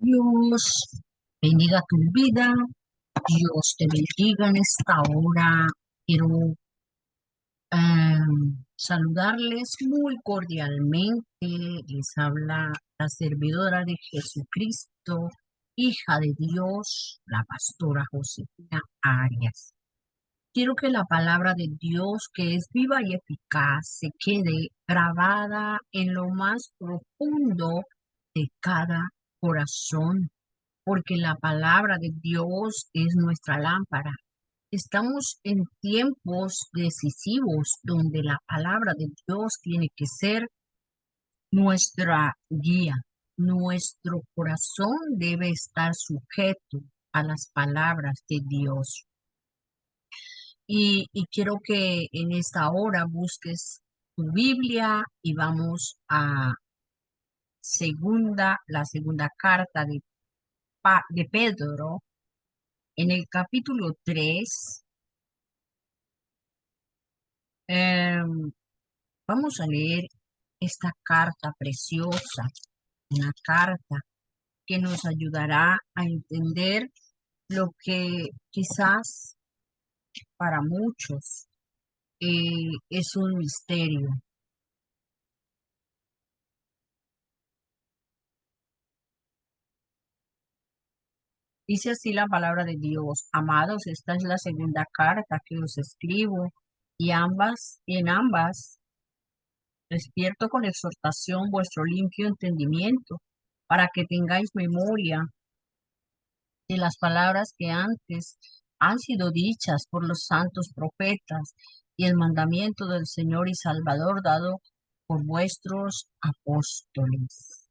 Dios bendiga tu vida, Dios te bendiga en esta hora. Quiero saludarles muy cordialmente. Les habla la servidora de Jesucristo, hija de Dios, la pastora Josefina Arias. Quiero que la palabra de Dios, que es viva y eficaz, se quede grabada en lo más profundo de cada corazón, porque la palabra de Dios es nuestra lámpara. Estamos en tiempos decisivos donde la palabra de Dios tiene que ser nuestra guía. Nuestro corazón debe estar sujeto a las palabras de Dios. Y quiero que en esta hora busques tu Biblia y vamos a la segunda carta de Pedro. En el capítulo 3, vamos a leer esta carta preciosa, una carta que nos ayudará a entender lo que quizás para muchos es un misterio. Dice así la palabra de Dios: Amados, esta es la segunda carta que os escribo, y en ambas despierto con exhortación vuestro limpio entendimiento, para que tengáis memoria de las palabras que antes han sido dichas por los santos profetas, y el mandamiento del Señor y Salvador dado por vuestros apóstoles.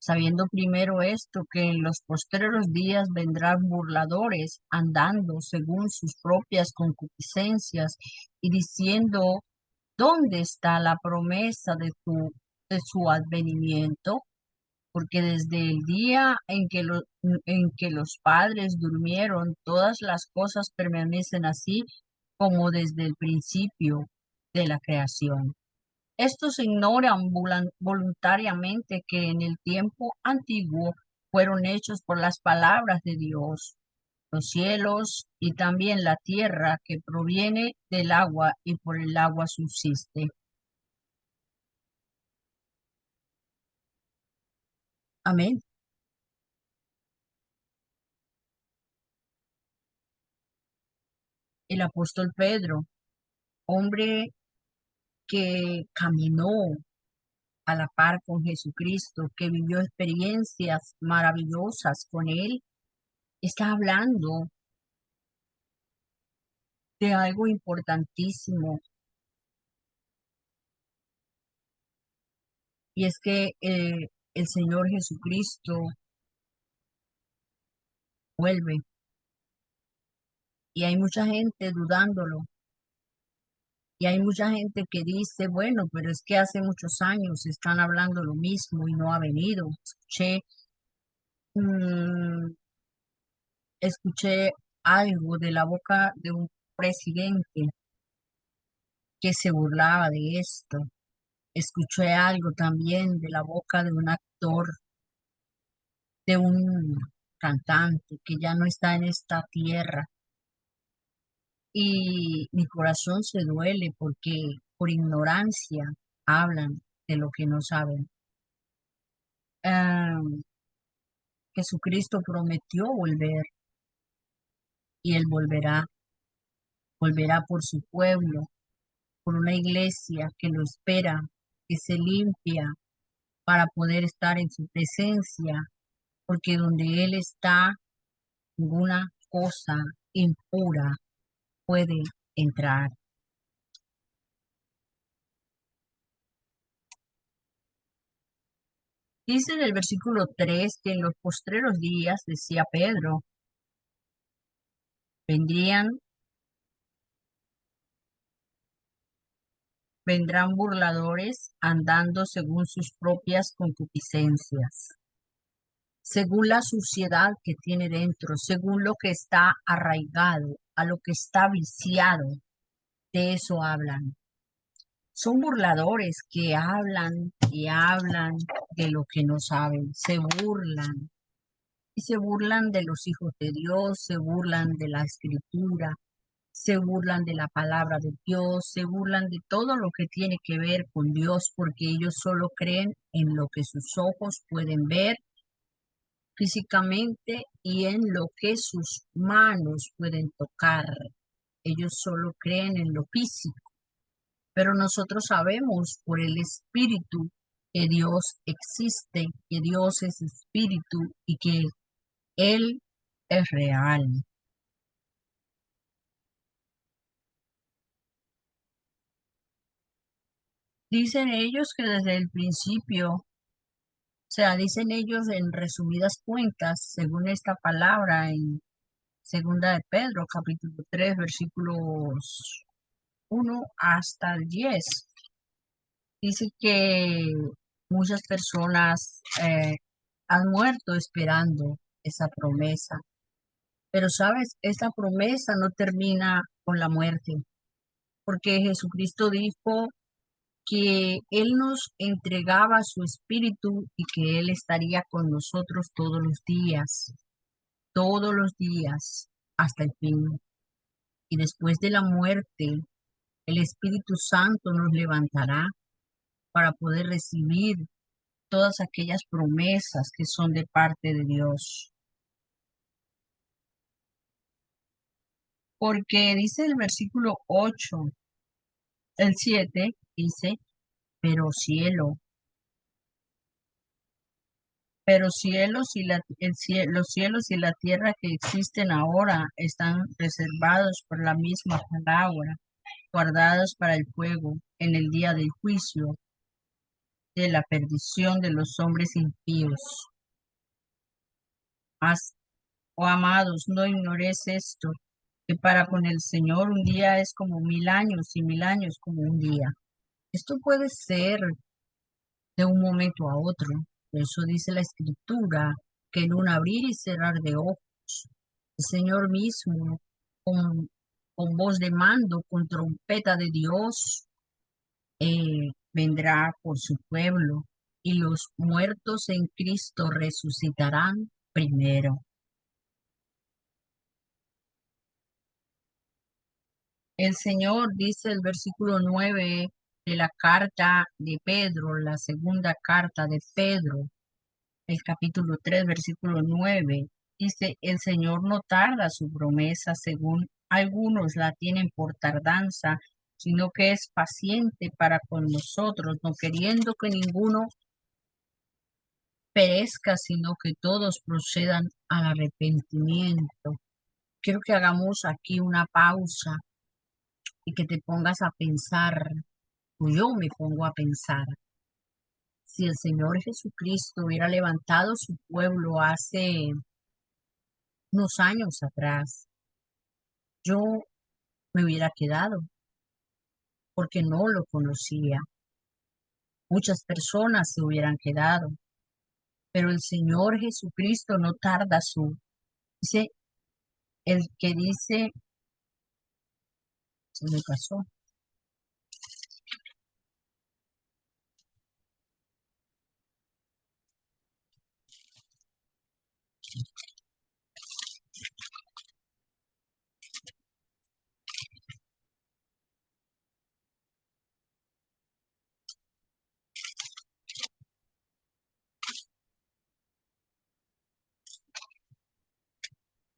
Sabiendo primero esto, que en los postreros días vendrán burladores, andando según sus propias concupiscencias, y diciendo: ¿dónde está la promesa de su advenimiento? Porque desde el día en que los padres durmieron, todas las cosas permanecen así como desde el principio de la creación. Estos ignoran voluntariamente que en el tiempo antiguo fueron hechos por las palabras de Dios los cielos y también la tierra, que proviene del agua y por el agua subsiste. Amén. El apóstol Pedro, hombre que caminó a la par con Jesucristo, que vivió experiencias maravillosas con él, está hablando de algo importantísimo, y es que el Señor Jesucristo vuelve, y hay mucha gente dudándolo, y hay mucha gente que dice: bueno, pero es que hace muchos años están hablando lo mismo y no ha venido. Mm, escuché algo de la boca de un presidente que se burlaba de esto. Escuché algo también de la boca de un actor, de un cantante que ya no está en esta tierra. Y mi corazón se duele porque por ignorancia hablan de lo que no saben. Ah, Jesucristo prometió volver, y Él volverá por su pueblo, por una iglesia que lo espera, que se limpia para poder estar en su presencia, porque donde Él está, ninguna cosa impura puede entrar. Dice en el versículo 3 que en los postreros días, decía Pedro, vendrían, vendrán burladores andando según sus propias concupiscencias, según la suciedad que tiene dentro, según lo que está arraigado, a lo que está viciado. De eso hablan. Son burladores que hablan y hablan de lo que no saben, se burlan. Y se burlan de los hijos de Dios, se burlan de la escritura, se burlan de la palabra de Dios, se burlan de todo lo que tiene que ver con Dios, porque ellos solo creen en lo que sus ojos pueden ver físicamente y en lo que sus manos pueden tocar. Ellos solo creen en lo físico, pero nosotros sabemos por el Espíritu que Dios existe, que Dios es Espíritu y que Él es real. Dicen ellos que desde el principio, o sea, dicen ellos en resumidas cuentas, según esta palabra en Segunda de Pedro, capítulo 3 versículos 1 hasta el 10, dice que muchas personas han muerto esperando esa promesa. Pero sabes, esta promesa no termina con la muerte, porque Jesucristo dijo que Él nos entregaba su espíritu y que Él estaría con nosotros todos los días, hasta el fin. Y después de la muerte, el Espíritu Santo nos levantará para poder recibir todas aquellas promesas que son de parte de Dios. Porque dice el versículo 8, el 7 dice, pero cielo, pero cielos y los cielos y la tierra que existen ahora están reservados por la misma palabra, guardados para el fuego en el día del juicio, de la perdición de los hombres impíos. Mas, oh amados, no ignores esto, que para con el Señor un día es como 1000 años y 1000 años como un día. Esto puede ser de un momento a otro. Por eso dice la Escritura, que en un abrir y cerrar de ojos, el Señor mismo, con, con voz de mando, con trompeta de Dios, vendrá por su pueblo, y los muertos en Cristo resucitarán primero. El Señor dice el versículo 9 de la carta de Pedro, la segunda carta de Pedro, el capítulo 3 versículo 9 dice, el Señor no tarda su promesa según algunos la tienen por tardanza, sino que es paciente para con nosotros, no queriendo que ninguno perezca, sino que todos procedan al arrepentimiento. Quiero que hagamos aquí una pausa y que te pongas a pensar, o yo me pongo a pensar, si el Señor Jesucristo hubiera levantado su pueblo hace unos años atrás, yo me hubiera quedado porque no lo conocía. Muchas personas se hubieran quedado, pero el Señor Jesucristo no tarda dice, el que dice, se me pasó,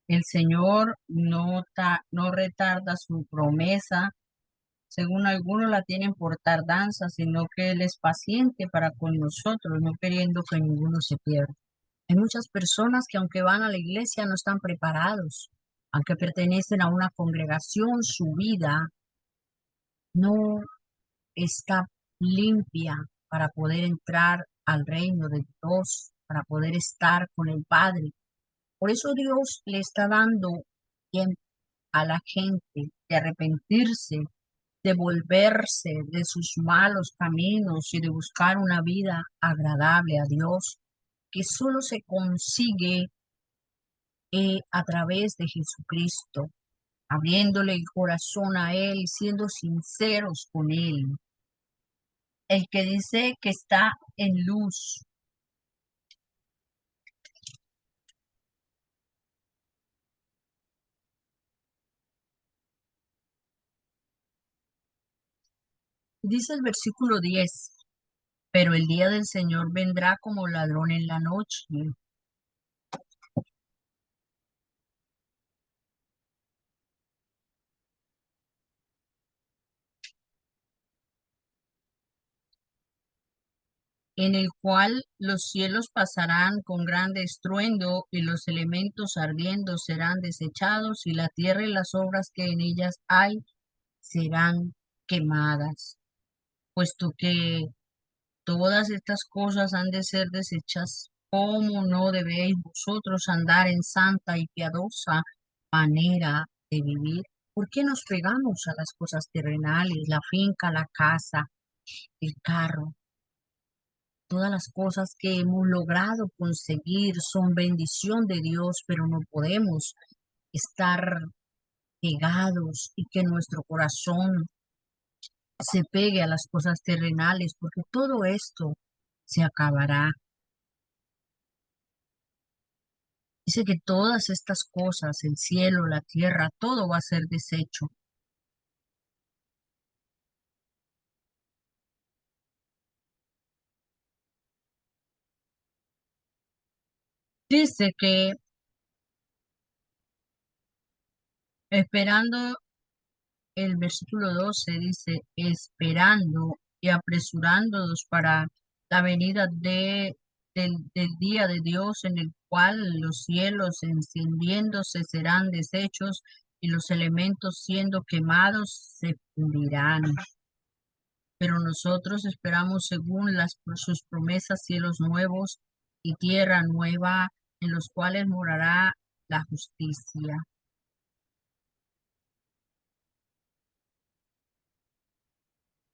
el Señor no retarda su promesa, según algunos la tienen por tardanza, sino que Él es paciente para con nosotros, no queriendo que ninguno se pierda. Hay muchas personas que aunque van a la iglesia no están preparados, aunque pertenecen a una congregación, su vida no está limpia para poder entrar al reino de Dios, para poder estar con el Padre. Por eso Dios le está dando tiempo a la gente de arrepentirse, de volverse de sus malos caminos y de buscar una vida agradable a Dios, que solo se consigue a través de Jesucristo, abriéndole el corazón a Él, siendo sinceros con Él. El que dice que está en luz, Dice el versículo 10, pero el día del Señor vendrá como ladrón en la noche, en el cual los cielos pasarán con grande estruendo y los elementos ardiendo serán desechados y la tierra y las obras que en ellas hay serán quemadas, puesto que todas estas cosas han de ser desechas. ¿Cómo no debéis vosotros andar en santa y piadosa manera de vivir? ¿Por qué nos pegamos a las cosas terrenales, la finca, la casa, el carro? Todas las cosas que hemos logrado conseguir son bendición de Dios, pero no podemos estar pegados y que nuestro corazón se pegue a las cosas terrenales, porque todo esto se acabará. Dice que todas estas cosas, el cielo, la tierra, todo va a ser deshecho. Dice que esperando, el versículo 12 dice, esperando y apresurándonos para la venida del día de Dios en el cual los cielos encendiéndose serán deshechos y los elementos siendo quemados se fundirán. Pero nosotros esperamos según sus promesas cielos nuevos y tierra nueva en los cuales morará la justicia.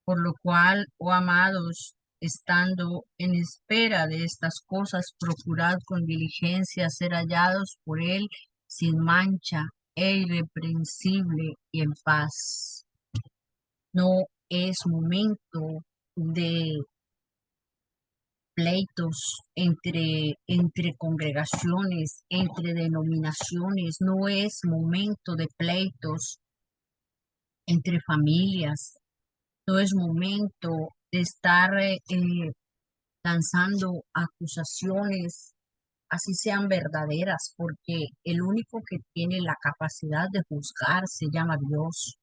Por lo cual, oh amados, estando en espera de estas cosas, procurad con diligencia ser hallados por Él sin mancha e irreprensible y en paz. No es momento de pleitos entre congregaciones, entre denominaciones, no es momento de pleitos entre familias, no es momento de estar lanzando acusaciones, así sean verdaderas, porque el único que tiene la capacidad de juzgar se llama Dios.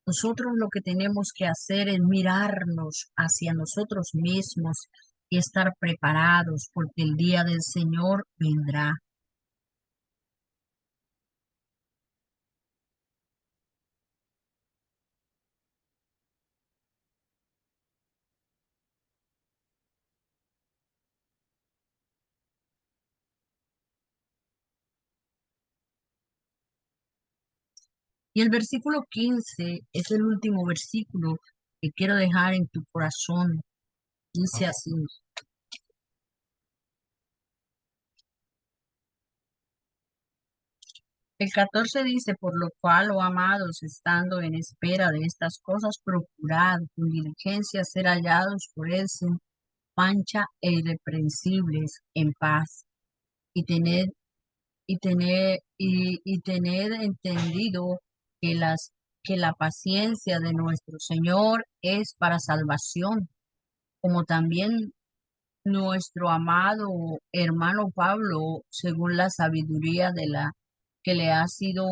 Nosotros lo que tenemos que hacer es mirarnos hacia nosotros mismos y estar preparados porque el día del Señor vendrá. Y el versículo 15 es el último versículo que quiero dejar en tu corazón. Dice así. El 14 dice, por lo cual, oh amados, estando en espera de estas cosas, procurad con diligencia ser hallados por él sin mancha e irreprensibles en paz, y tened entendido que que la paciencia de nuestro Señor es para salvación, como también nuestro amado hermano Pablo, según la sabiduría de la que le ha sido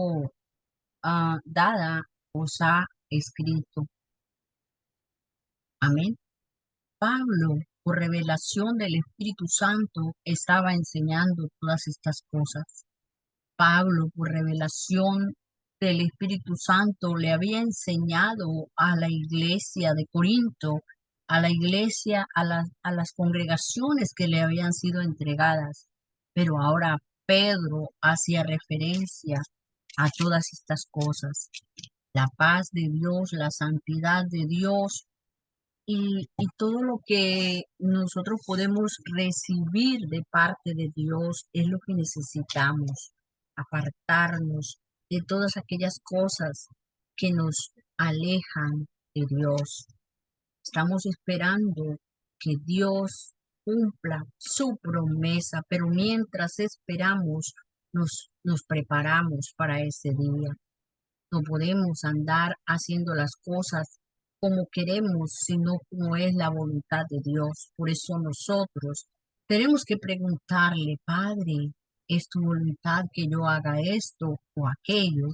dada, os ha escrito. Amén. Pablo, por revelación del Espíritu Santo, estaba enseñando todas estas cosas. Pablo, por revelación del Espíritu Santo, le había enseñado a la iglesia de Corinto, a la iglesia, a las congregaciones que le habían sido entregadas. Pero ahora Pedro hacía referencia a todas estas cosas. La paz de Dios, la santidad de Dios y todo lo que nosotros podemos recibir de parte de Dios es lo que necesitamos, apartarnos de todas aquellas cosas que nos alejan de Dios. Estamos esperando que Dios cumpla su promesa, pero mientras esperamos, nos preparamos para ese día. No podemos andar haciendo las cosas como queremos, sino como es la voluntad de Dios. Por eso nosotros tenemos que preguntarle, Padre, ¿es tu voluntad que yo haga esto o aquello?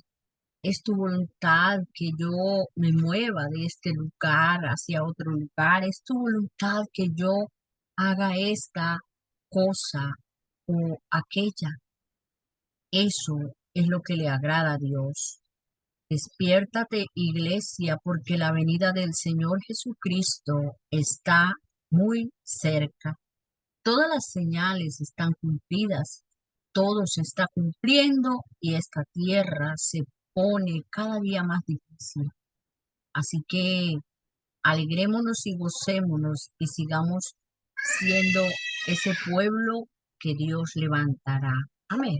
¿Es tu voluntad que yo me mueva de este lugar hacia otro lugar? ¿Es tu voluntad que yo haga esta cosa o aquella? Eso es lo que le agrada a Dios. Despiértate, iglesia, porque la venida del Señor Jesucristo está muy cerca. Todas las señales están cumplidas, todo se está cumpliendo y esta tierra se pone cada día más difícil. Así que alegrémonos y gocémonos y sigamos siendo ese pueblo que Dios levantará. Amén.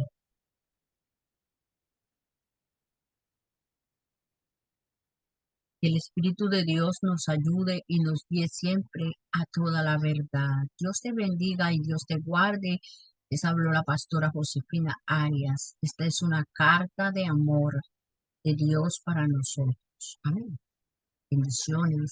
Que el Espíritu de Dios nos ayude y nos guíe siempre a toda la verdad. Dios te bendiga y Dios te guarde. Les habló la pastora Josefina Arias. Esta es una carta de amor de Dios para nosotros. Amén. Bendiciones.